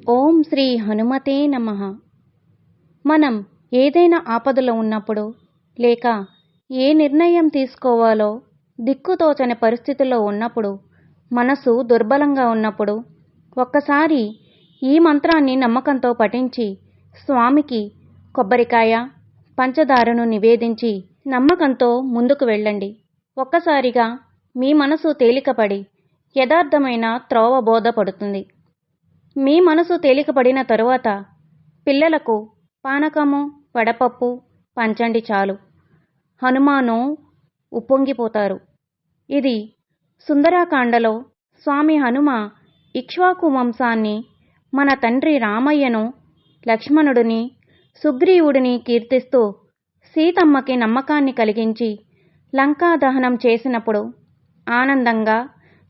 ఓం శ్రీ హనుమతే నమః. మనం ఏదైనా ఆపదలో ఉన్నప్పుడు, లేక ఏ నిర్ణయం తీసుకోవాలో దిక్కుతోచని పరిస్థితుల్లో ఉన్నప్పుడు, మనసు దుర్బలంగా ఉన్నప్పుడు ఒక్కసారి ఈ మంత్రాన్ని నమ్మకంతో పఠించి స్వామికి కొబ్బరికాయ, పంచదారను నివేదించి నమ్మకంతో ముందుకు వెళ్ళండి. ఒక్కసారిగా మీ మనసు తేలికపడి యథార్థమైన త్రోవ బోధపడుతుంది. మీ మనసు తేలికపడిన తరువాత పిల్లలకు పానకము, వడపప్పు పంచండి చాలు. హనుమాను ఉప్పొంగిపోతారు. ఇది సుందరకాండలో స్వామి హనుమ ఇక్ష్వాకు వంశాన్ని, మన తండ్రి రామయ్యను, లక్ష్మణుడిని, సుగ్రీవుడిని కీర్తిస్తూ సీతమ్మకి నమ్మకాన్ని కలిగించి లంకా దహనం చేసినప్పుడు ఆనందంగా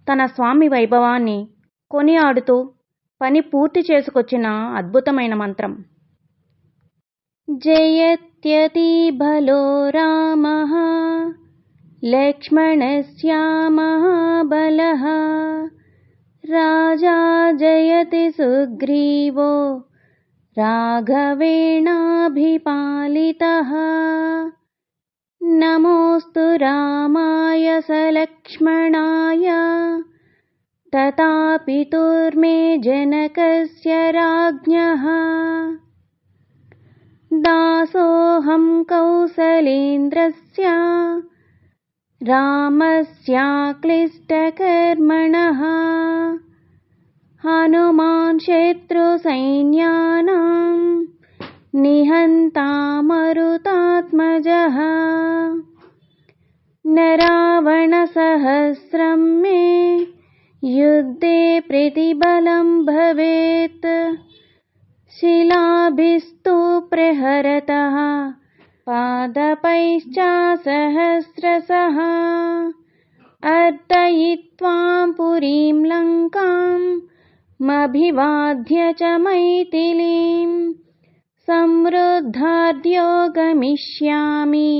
తన స్వామి వైభవాన్ని కొనియాడుతూ పని పూర్తి చేసుకొచ్చిన అద్భుతమైన మంత్రం. జయత్యతి బలో రామః లక్ష్మణస్య మహాబలః రాజా జయతి సుగ్రీవో రాఘవేణాభిపాలితః నమోస్తు రామాయ సలక్ష్మణాయ తథా పితుర్మే జనకస్య రాజ్ఞః దాసోహం కౌసలేంద్రస్య రామస్యాక్లిష్టకర్మణః హనుమాన్ శత్రుసైన్యానాం నిహంతా మరుతాత్మజః నరావణసహస్రం మే యుద్ధే ప్రతిబలం భవేత్ శిలాభిస్తు ప్రహరతః పాదపైశ్చ సహస్రశః అర్దయిత్వా పురీం లంకాం మభివాద్య చ మైథిలీం సంవృద్ధార్ధ్యో గమిష్యామి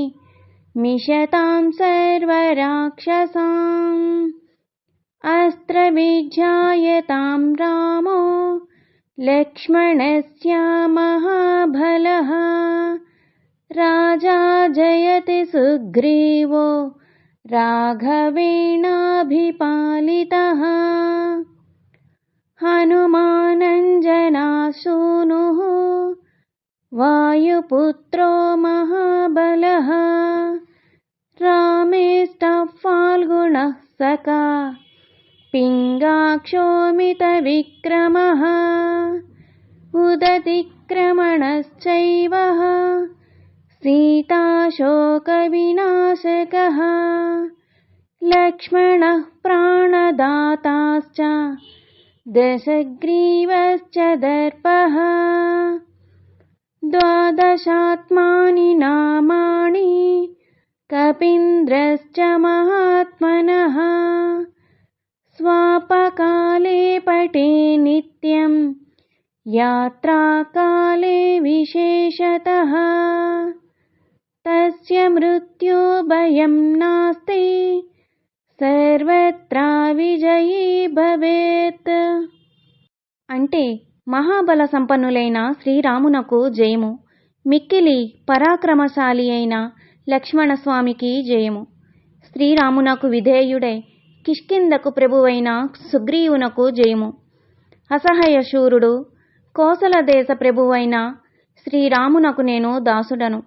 మిషతాం సర్వరాక్షసాం అస్త్రవిజ్ఞాయతాం రామో లక్ష్మణస్య మహాబలః రాజా జయతి సుగ్రీవో రాఘవేణాభిపాలితః హనుమానంజనాసూనుః వాయుపుత్రో మహాబలః రామేష్టః ఫాల్గుణః సఖా పింగాక్షోమితవిక్రమः ఉదతిక్రమణశ్చైవ సీతాశోకవినాశకः లక్ష్మణः ప్రాణదాతాశ్చ దశగ్రీవశ్చ దర్పः ద్వాదశాత్మాని నామాని కపీంద్రశ్చ మహాత్మనః స్వాపకాలే పఠే నిత్యం యాత్రాకాలే విశేషతః తస్య మృత్యు భయం నాస్తి సర్వత్రా విజయీ భవేత్. అంటే మహాబల సంపన్నులైన శ్రీరామునకు జయము, మిక్కిలి పరాక్రమశాలి అయిన లక్ష్మణస్వామికి జయము. శ్రీరామునకు విధేయుడై కిష్కింధకు ప్రభువైన సుగ్రీవునకు జయము. అసహయశూరుడు కోసల దేశ ప్రభువైన శ్రీరామునకు నేను దాసుడను,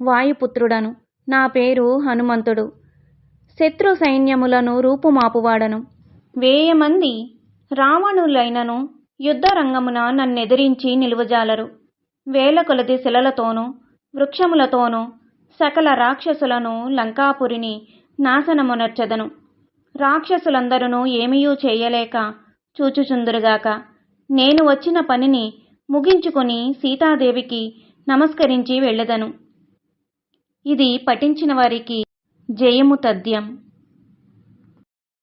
వాయుపుత్రుడను. నా పేరు హనుమంతుడు. శత్రు సైన్యములను రూపుమాపువాడను. 1000 మంది రావణులైనను యుద్ధరంగమున నన్నెదిరించి నిలువజాలరు. వేల కొలది శిలలతోనూ వృక్షములతోనూ సకల రాక్షసులను లంకాపురిని నాశనమునర్చెదను. రాక్షసులందరూ ఏమీయూ చేయలేక చూచుచుందురుగాక. నేను వచ్చిన పనిని ముగించుకొని సీతాదేవికి నమస్కరించి వెళ్ళెదను. ఇది పఠించిన వారికి జయము తథ్యం.